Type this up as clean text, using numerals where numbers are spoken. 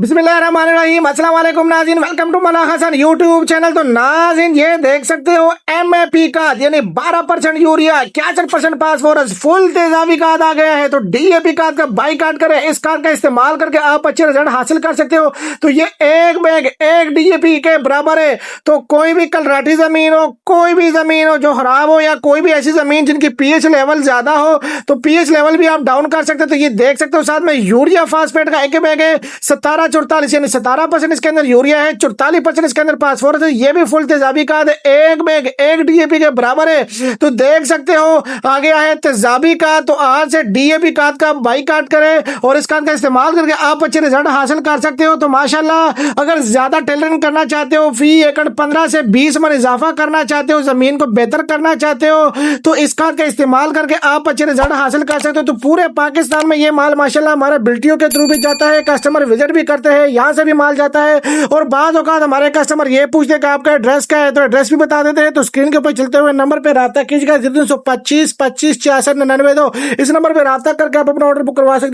बिस्मिल्लाहिर्रहमानिर्रहीम, अस्सलाम वालेकुम नाज़रीन, वेलकम टू मना हसन यूट्यूब चैनल। तो नाज़रीन ये देख सकते हो MAP खाद यानी 12% यूरिया, 61% फास्फोरस, फुल तेजाबी खाद आ गया है। तो DAP खाद का बाइकाट करें, इस खाद का इस्तेमाल करके आप अच्छे रिजल्ट हासिल कर सकते हो। तो ये एक बैग एक DAP के बराबर है। तो कोई भी कलराठी जमीन हो, कोई भी जमीन हो जो खराब हो, या कोई भी ऐसी जमीन जिनकी pH लेवल ज्यादा हो, तो pH लेवल भी आप डाउन कर सकते हो। तो ये देख सकते हो साथ में यूरिया फास्फेट का एक बैग है 17-44 यानी 17% इसके अंदर यूरिया है, 44% इसके अंदर फास्फोरस है। ये भी फुल तेजाबी खाद है, एक बैग एक DAP के बराबर है। तो देख सकते हो आ गया है तेजाबी खाद। तो आज से DAP खाद का बाइकाट करें और इस खाद का इस्तेमाल करके आप अच्छे रिजल्ट हासिल कर सकते हो। तो माशाल्लाह अगर ज्यादा टेलरिंग करना चाहते हो, फी एकड़ 15 से 20 मन इजाफा करना चाहते हो, जमीन को बेहतर करना चाहते हो, तो इस खाद का इस्तेमाल करके आप अच्छे रिजल्ट हासिल कर सकते हो। तो पूरे पाकिस्तान में ये माल माशाल्लाह हमारे बिल्टियों के थ्रू भी जाता है, कस्टमर विजिट भी करते हैं, यहाँ से भी माल जाता है। और बाद औकात हमारे कस्टमर ये पूछते हैं कि आपका एड्रेस क्या है, तो एड्रेस भी बता देते हैं। तो स्क्रीन के ऊपर चलते हुए नंबर पे राब्ता कीजिएगा 325 25 66 99। इस नंबर पे राब्ता करके आप अपना ऑर्डर बुक करवा सकते हैं।